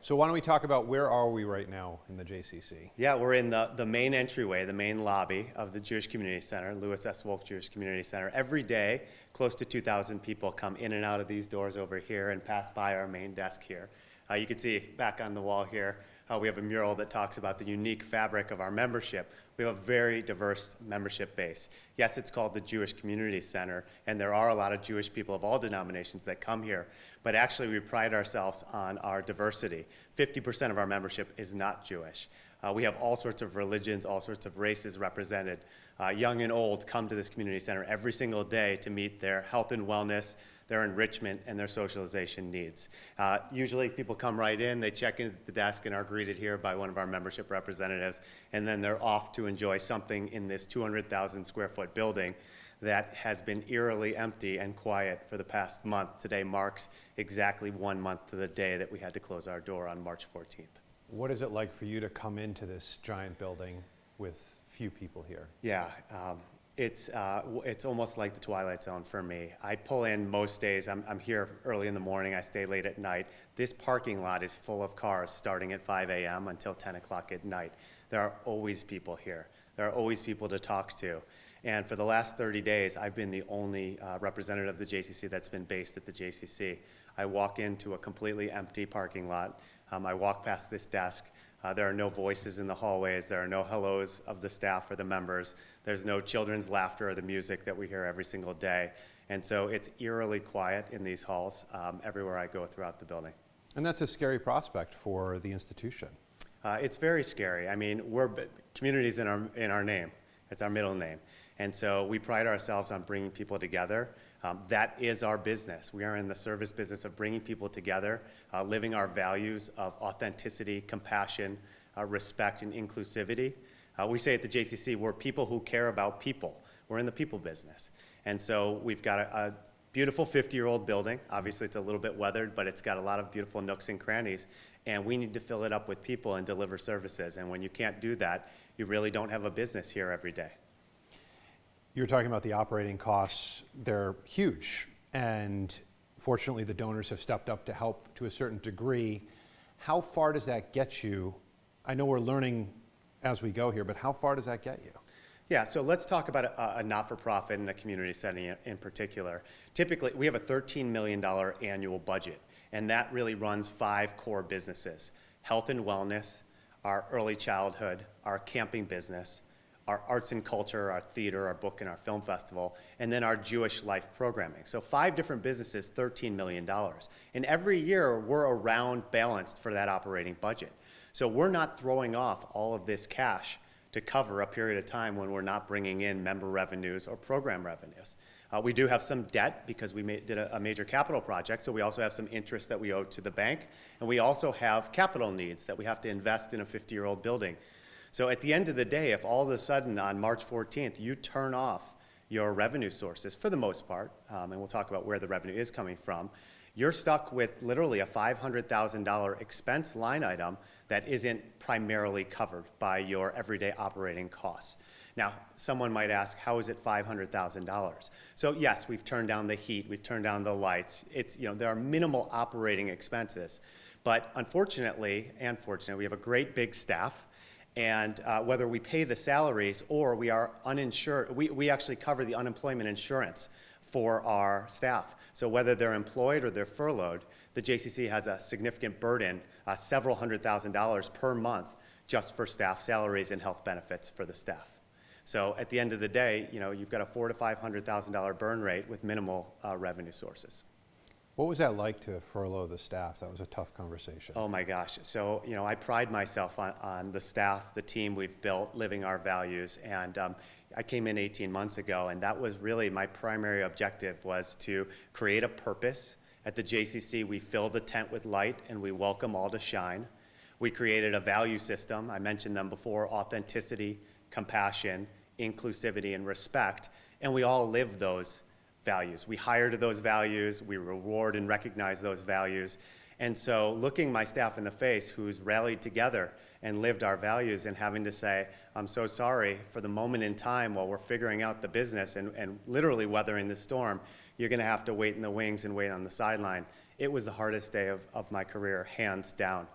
So why don't we talk about where are we right now in the JCC? Yeah, we're in the main entryway, the main lobby of the Jewish Community Center, Louis S. Wolk Jewish Community Center. Every day, close to 2,000 people come in and out of these doors over here and pass by our main desk here. You can see back on the wall here, we have a mural that talks about the unique fabric of our membership. We have a very diverse membership base. Yes, it's called the Jewish Community Center, and there are a lot of Jewish people of all denominations that come here, but actually we pride ourselves on our diversity. 50% of our membership is not Jewish. We have all sorts of religions, all sorts of races represented. Young and old come to this community center every single day to meet their health and wellness, their enrichment, and their socialization needs. Usually people come right in, they check in at the desk and are greeted here by one of our membership representatives, and then they're off to enjoy something in this 200,000 square foot building that has been eerily empty and quiet for the past month. Today marks exactly 1 month to the day that we had to close our door on March 14th. What is it like for you to come into this giant building with few people here? Yeah, it's almost like the Twilight Zone for me. I pull in most days. I'm here early in the morning. I stay late at night. This parking lot is full of cars starting at 5 a.m. until 10 o'clock at night. There are always people here. There are always people to talk to. And for the last 30 days, I've been the only representative of the JCC that's been based at the JCC. I walk into a completely empty parking lot. I walk past this desk. There are no voices in the hallways. There are no hellos of the staff or the members. There's no children's laughter or the music that we hear every single day. And so it's eerily quiet in these halls everywhere I go throughout the building. And that's a scary prospect for the institution. It's very scary. I mean, community's in our name. It's our middle name. And so we pride ourselves on bringing people together. That is our business. We are in the service business of bringing people together, living our values of authenticity, compassion, respect, and inclusivity. We say at the JCC, we're people who care about people. We're in the people business. And so we've got a beautiful 50-year-old building. Obviously, it's a little bit weathered, but it's got a lot of beautiful nooks and crannies. And we need to fill it up with people and deliver services. And when you can't do that, you really don't have a business here every day. You're talking about the operating costs. They're huge, and fortunately the donors have stepped up to help to a certain degree. How far does that get you? I know we're learning as we go here, but how far does that get you? Yeah, so let's talk about a not-for-profit and a community setting in particular. Typically, we have a $13 million annual budget, and that really runs 5 core businesses: health and wellness, our early childhood, our camping business, our arts and culture, our theater, our book, and our film festival, and then our Jewish life programming. So 5 different businesses, $13 million. And every year, we're around balanced for that operating budget. So we're not throwing off all of this cash to cover a period of time when we're not bringing in member revenues or program revenues. We do have some debt because we did a major capital project, so we also have some interest that we owe to the bank, and we also have capital needs that we have to invest in a 50-year-old building. So at the end of the day, if all of a sudden on March 14th you turn off your revenue sources, for the most part, and we'll talk about where the revenue is coming from, you're stuck with literally a $500,000 expense line item that isn't primarily covered by your everyday operating costs. Now, someone might ask, how is it $500,000? So yes, we've turned down the heat, we've turned down the lights. There are minimal operating expenses, but unfortunately and fortunately, we have a great big staff. And whether we pay the salaries or we are uninsured, we actually cover the unemployment insurance for our staff. So whether they're employed or they're furloughed, the JCC has a significant burden, several $100,000s per month, just for staff salaries and health benefits for the staff. So at the end of the day, you've got a $400,000 to $500,000 burn rate with minimal revenue sources. What was that like to furlough the staff? That was a tough conversation. Oh my gosh. So, I pride myself on the staff, the team we've built, living our values. And I came in 18 months ago, and that was really my primary objective, was to create a purpose. At the JCC, we fill the tent with light and we welcome all to shine. We created a value system. I mentioned them before: authenticity, compassion, inclusivity, and respect. And we all live those values. We hire to those values, we reward and recognize those values. And so looking my staff in the face who's rallied together and lived our values, and having to say, I'm so sorry, for the moment in time while we're figuring out the business and literally weathering the storm, you're gonna have to wait in the wings and wait on the sideline. It was the hardest day of my career, hands down.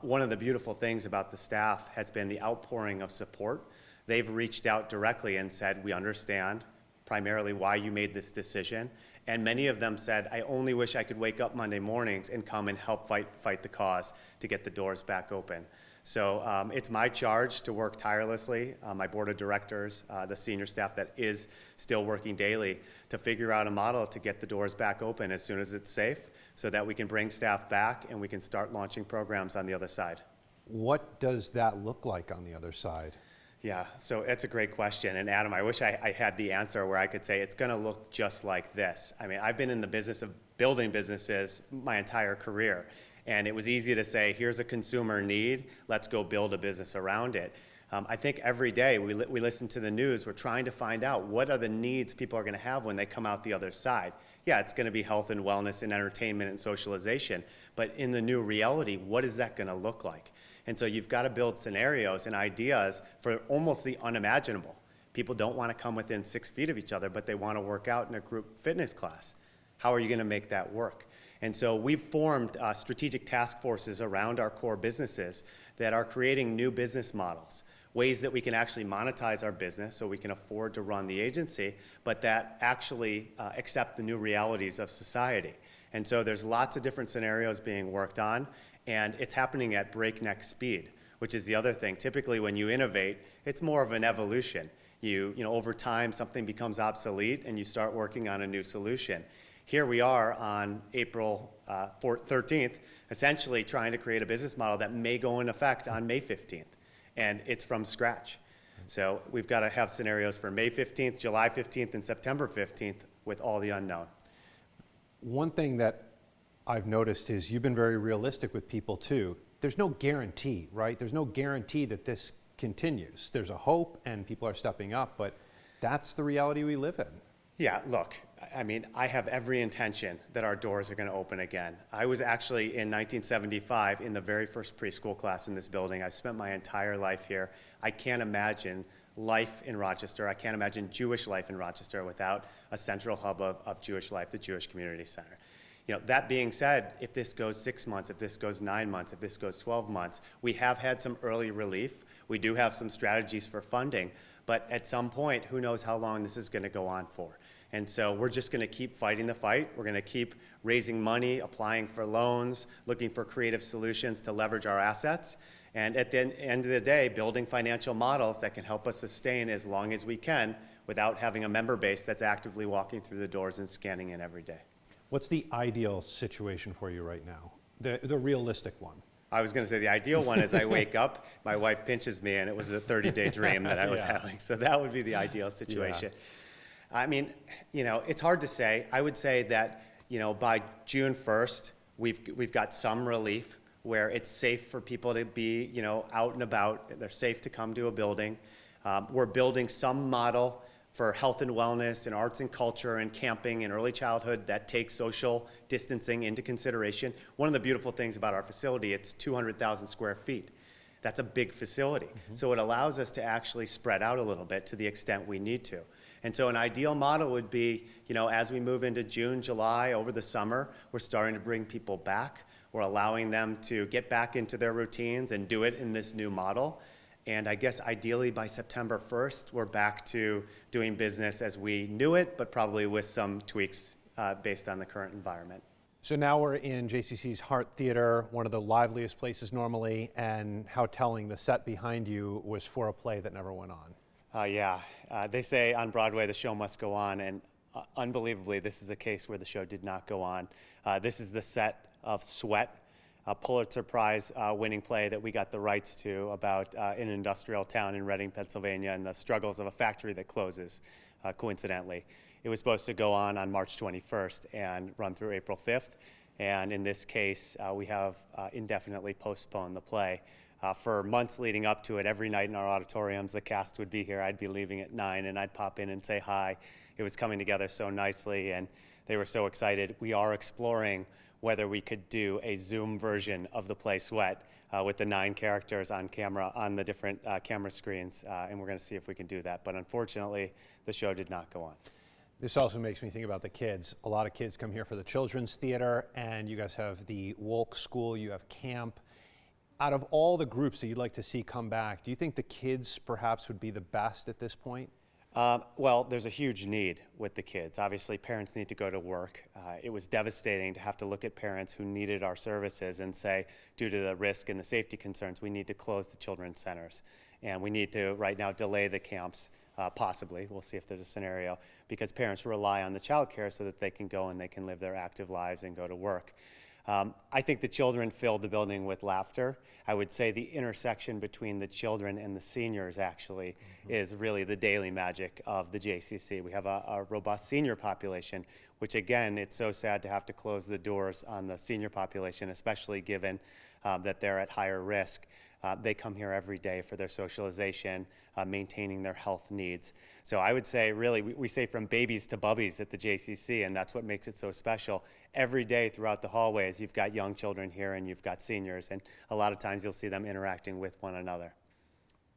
One of the beautiful things about the staff has been the outpouring of support. They've reached out directly and said, we understand primarily why you made this decision. And many of them said, I only wish I could wake up Monday mornings and come and help fight the cause to get the doors back open. So it's my charge to work tirelessly, my board of directors, the senior staff that is still working daily, to figure out a model to get the doors back open as soon as it's safe, so that we can bring staff back and we can start launching programs on the other side. What does that look like on the other side? Yeah, so it's a great question. And Adam, I wish I had the answer where I could say it's going to look just like this. I mean, I've been in the business of building businesses my entire career. And it was easy to say, here's a consumer need, let's go build a business around it. I think every day we listen to the news, we're trying to find out what are the needs people are going to have when they come out the other side. Yeah, it's going to be health and wellness and entertainment and socialization. But in the new reality, what is that going to look like? And so you've got to build scenarios and ideas for almost the unimaginable. People don't want to come within 6 feet of each other, but they want to work out in a group fitness class. How are you going to make that work? And so we've formed strategic task forces around our core businesses that are creating new business models, ways that we can actually monetize our business so we can afford to run the agency, but that actually accept the new realities of society. And so there's lots of different scenarios being worked on, and it's happening at breakneck speed, which is the other thing. Typically when you innovate, it's more of an evolution. You know, over time something becomes obsolete and you start working on a new solution. Here we are on April 13th, essentially trying to create a business model that may go in effect on May 15th, and it's from scratch. So we've got to have scenarios for May 15th, July 15th, and September 15th with all the unknown. One thing that I've noticed is you've been very realistic with people too. There's no guarantee, right? There's no guarantee that this continues. There's a hope and people are stepping up, but that's the reality we live in. Yeah, look, I mean, I have every intention that our doors are going to open again. I was actually in 1975 in the very first preschool class in this building. I spent my entire life here. I can't imagine life in Rochester. I can't imagine Jewish life in Rochester without a central hub of Jewish life, the Jewish Community Center. You know, that being said, if this goes 6 months, if this goes 9 months, if this goes 12 months, we have had some early relief. We do have some strategies for funding, but at some point, who knows how long this is going to go on for. And so we're just going to keep fighting the fight. We're going to keep raising money, applying for loans, looking for creative solutions to leverage our assets, and at the end of the day, building financial models that can help us sustain as long as we can without having a member base that's actively walking through the doors and scanning in every day. What's the ideal situation for you right now? The realistic one? I was going to say the ideal one is I wake up, my wife pinches me, and it was a 30-day dream that I was having. So that would be the ideal situation. Yeah. I mean, you know, it's hard to say. I would say that, you know, by June 1st, we've got some relief where it's safe for people to be, you know, out and about. They're safe to come to a building. We're building some model for health and wellness and arts and culture and camping and early childhood that takes social distancing into consideration. One of the beautiful things about our facility, it's 200,000 square feet. That's a big facility. Mm-hmm. So it allows us to actually spread out a little bit to the extent we need to. And so an ideal model would be, you know, as we move into June, July, over the summer, we're starting to bring people back. We're allowing them to get back into their routines and do it in this new model. And I guess ideally by September 1st, we're back to doing business as we knew it, but probably with some tweaks based on the current environment. So now we're in JCC's Hart Theater, one of the liveliest places normally, and how telling the set behind you was for a play that never went on. They say on Broadway the show must go on, and unbelievably this is a case where the show did not go on. This is the set of Sweat, a Pulitzer Prize winning play that we got the rights to about an industrial town in Reading, Pennsylvania, and the struggles of a factory that closes, coincidentally. It was supposed to go on March 21st and run through April 5th, and in this case, we have indefinitely postponed the play. For months leading up to it, every night in our auditoriums, the cast would be here. I'd be leaving at 9, and I'd pop in and say hi. It was coming together so nicely, and they were so excited. We are exploring whether we could do a Zoom version of the play Sweat with the 9 characters on camera on the different camera screens, and we're going to see if we can do that. But unfortunately, the show did not go on. This also makes me think about the kids. A lot of kids come here for the children's theater, and you guys have the Wolk School, you have camp. Out of all the groups that you'd like to see come back, do you think the kids perhaps would be the best at this point? Well, there's a huge need with the kids. Obviously, parents need to go to work. It was devastating to have to look at parents who needed our services and say, due to the risk and the safety concerns, we need to close the children's centers. And we need to, right now, delay the camps, possibly. We'll see if there's a scenario, because parents rely on the child care so that they can go and they can live their active lives and go to work. I think the children filled the building with laughter. I would say the intersection between the children and the seniors actually is really the daily magic of the JCC. We have a robust senior population, which again, it's so sad to have to close the doors on the senior population, especially given that they're at higher risk. They come here every day for their socialization, maintaining their health needs. So I would say, really, we say from babies to bubbies at the JCC, and that's what makes it so special. Every day throughout the hallways, you've got young children here and you've got seniors, and a lot of times you'll see them interacting with one another.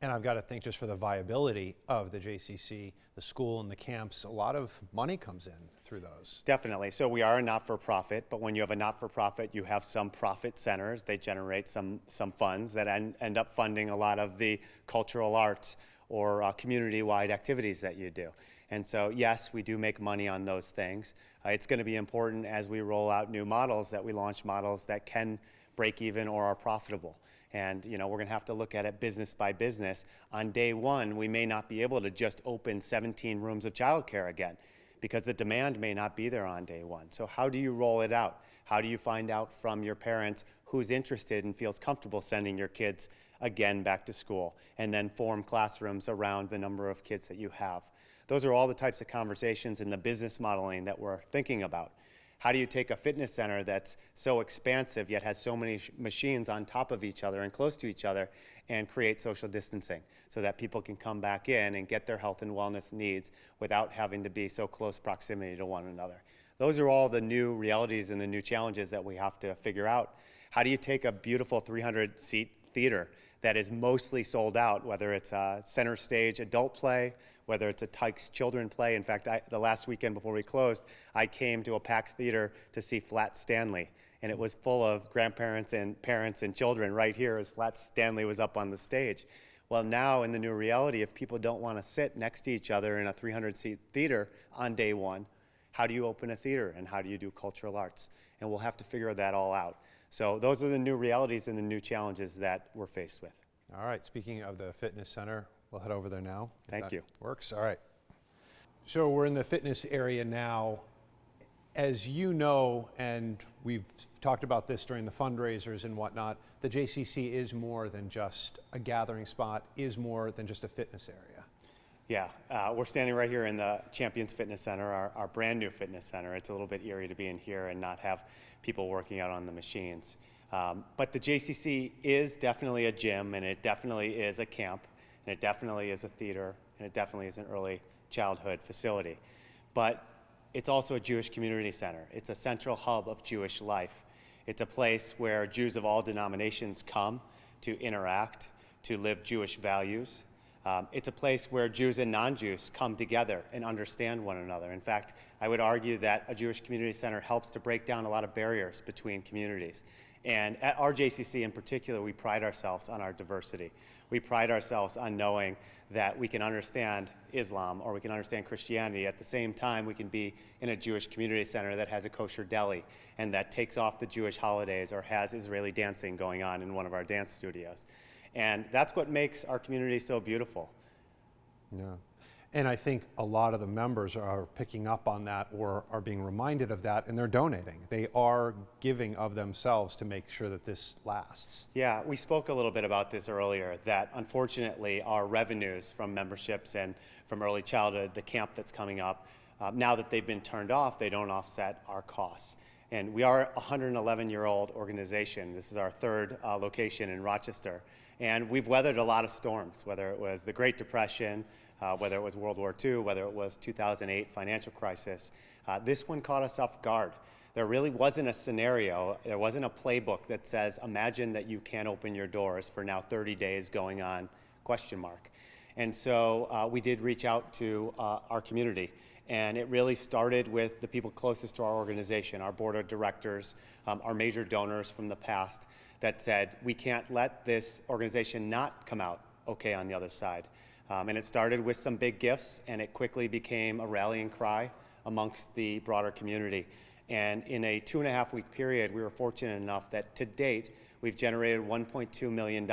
And I've got to think, just for the viability of the JCC, the school and the camps, a lot of money comes in through those. Definitely. So we are a not-for-profit, but when you have a not-for-profit, you have some profit centers. They generate some funds that end up funding a lot of the cultural arts or community-wide activities that you do. And so, yes, we do make money on those things. It's going to be important as we roll out new models that we launch models that can break even or are profitable. And we're going to have to look at it business by business. On day one, we may not be able to just open 17 rooms of childcare again, because the demand may not be there on day one. So how do you roll it out? How do you find out from your parents who's interested and feels comfortable sending your kids again back to school, and then form classrooms around the number of kids that you have? Those are all the types of conversations in the business modeling that we're thinking about. How do you take a fitness center that's so expansive yet has so many machines on top of each other and close to each other and create social distancing so that people can come back in and get their health and wellness needs without having to be so close proximity to one another? Those are all the new realities and the new challenges that we have to figure out. How do you take a beautiful 300-seat theater that is mostly sold out, whether it's a center stage adult play, whether it's a Tykes children play? In fact, the last weekend before we closed, I came to a packed theater to see Flat Stanley, and it was full of grandparents and parents and children right here as Flat Stanley was up on the stage. Well, now in the new reality, if people don't want to sit next to each other in a 300-seat theater on day one, how do you open a theater and how do you do cultural arts? And we'll have to figure that all out. So those are the new realities and the new challenges that we're faced with. All right, speaking of the fitness center, we'll head over there now. Thank you. Works, all right. So we're in the fitness area now. As you know, and we've talked about this during the fundraisers and whatnot, the JCC is more than just a gathering spot, is more than just a fitness area. Yeah, we're standing right here in the Champions Fitness Center, our brand new fitness center. It's a little bit eerie to be in here and not have people working out on the machines. But the JCC is definitely a gym, and it definitely is a camp, and it definitely is a theater, and it definitely is an early childhood facility. But it's also a Jewish community center. It's a central hub of Jewish life. It's a place where Jews of all denominations come to interact, to live Jewish values. It's a place where Jews and non-Jews come together and understand one another. In fact, I would argue that a Jewish community center helps to break down a lot of barriers between communities. And at our JCC in particular, we pride ourselves on our diversity. We pride ourselves on knowing that we can understand Islam or we can understand Christianity. At the same time, we can be in a Jewish community center that has a kosher deli and that takes off the Jewish holidays or has Israeli dancing going on in one of our dance studios. And that's what makes our community so beautiful. Yeah. And I think a lot of the members are picking up on that or are being reminded of that, and they're donating. They are giving of themselves to make sure that this lasts. Yeah, we spoke a little bit about this earlier, that unfortunately our revenues from memberships and from early childhood, the camp that's coming up, now that they've been turned off, they don't offset our costs. And we are a 111-year-old organization. This is our third location in Rochester. And we've weathered a lot of storms, whether it was the Great Depression, whether it was World War II, whether it was 2008 financial crisis. This one caught us off guard. There really wasn't a scenario, there wasn't a playbook that says, imagine that you can't open your doors for now 30 days going on, question mark. And so we did reach out to our community. And it really started with the people closest to our organization, our board of directors, our major donors from the past, that said, we can't let this organization not come out okay on the other side. And it started with some big gifts, and it quickly became a rallying cry amongst the broader community. And in a 2.5-week period, we were fortunate enough that to date, we've generated $1.2 million.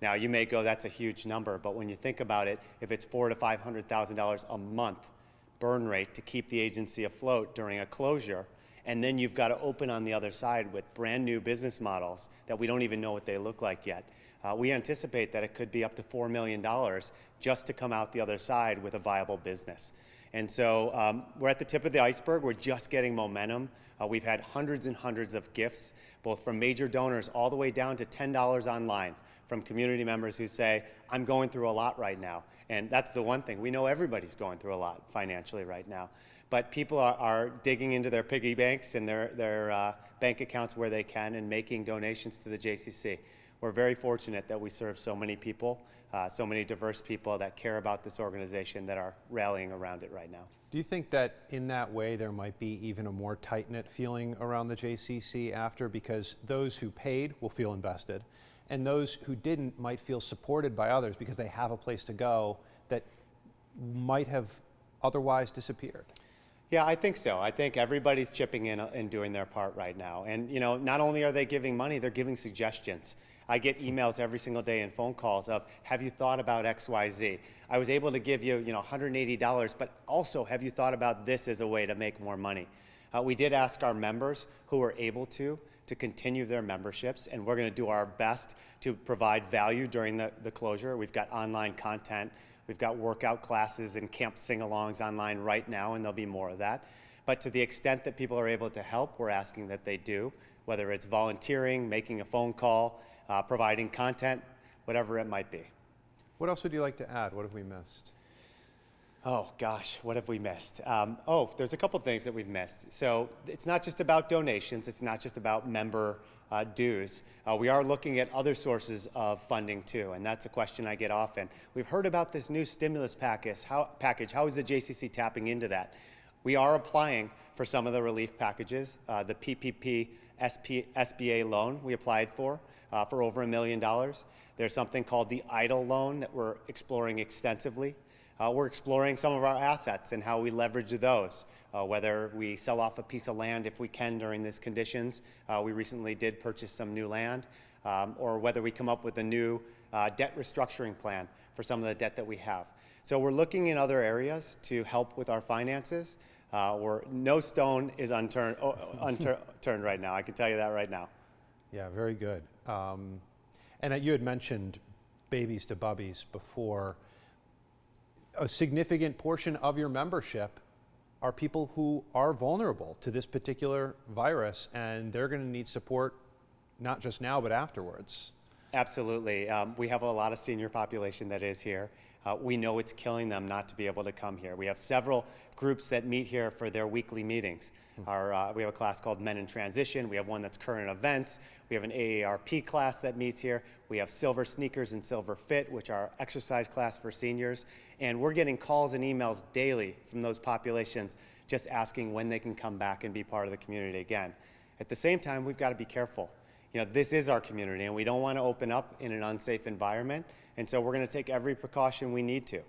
Now, you may go, that's a huge number, but when you think about it, if it's $400,000 to $500,000 a month burn rate to keep the agency afloat during a closure, and then you've got to open on the other side with brand new business models that we don't even know what they look like yet. We anticipate that it could be up to $4 million just to come out the other side with a viable business. And so we're at the tip of the iceberg. We're just getting momentum. We've had hundreds and hundreds of gifts, both from major donors all the way down to $10 online from community members who say, I'm going through a lot right now. And that's the one thing. We know everybody's going through a lot financially right now. But people are digging into their piggy banks and their bank accounts where they can and making donations to the JCC. We're very fortunate that we serve so many people, so many diverse people that care about this organization that are rallying around it right now. Do you think that in that way there might be even a more tight-knit feeling around the JCC after, because those who paid will feel invested, and those who didn't might feel supported by others because they have a place to go that might have otherwise disappeared? Yeah, I think so. I think everybody's chipping in and doing their part right now. And not only are they giving money, they're giving suggestions. I get emails every single day and phone calls of, have you thought about XYZ? I was able to give you, $180, but also have you thought about this as a way to make more money? We did ask our members who were able to continue their memberships, and we're going to do our best to provide value during the closure. We've got online content. We've got workout classes and camp sing-alongs online right now, and there'll be more of that. But to the extent that people are able to help, we're asking that they do, whether it's volunteering, making a phone call, providing content, whatever it might be. What else would you like to add? What have we missed? Oh gosh, what have we missed? There's a couple things that we've missed. So it's not just about donations, it's not just about member dues. We are looking at other sources of funding too, and that's a question I get often. We've heard about this new stimulus package. How is the JCC tapping into that? We are applying for some of the relief packages. The PPP SBA loan we applied for over $1 million. There's something called the EIDL loan that we're exploring extensively. We're exploring some of our assets and how we leverage those, whether we sell off a piece of land if we can during these conditions. We recently did purchase some new land, or whether we come up with a new debt restructuring plan for some of the debt that we have. So we're looking in other areas to help with our finances. No stone is unturned right now. I can tell you that right now. Yeah, very good. And you had mentioned babies to bubbies before. A significant portion of your membership are people who are vulnerable to this particular virus, and they're going to need support not just now, but afterwards. Absolutely. We have a lot of senior population that is here. We know it's killing them not to be able to come here. We have several groups that meet here for their weekly meetings. We have a class called Men in Transition. We have one that's current events. We have an AARP class that meets here. We have Silver Sneakers and Silver Fit, which are exercise class for seniors. And we're getting calls and emails daily from those populations just asking when they can come back and be part of the community again. At the same time, we've got to be careful. This is our community, and we don't want to open up in an unsafe environment. And so we're going to take every precaution we need to,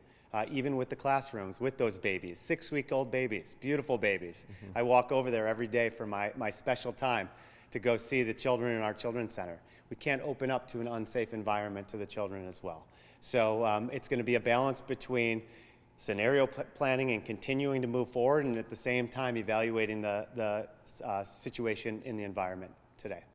even with the classrooms, with those babies, 6-week-old babies, beautiful babies. I walk over there every day for my special time to go see the children in our children's center. We can't open up to an unsafe environment to the children as well. So it's going to be a balance between scenario planning and continuing to move forward, and at the same time evaluating the situation in the environment today.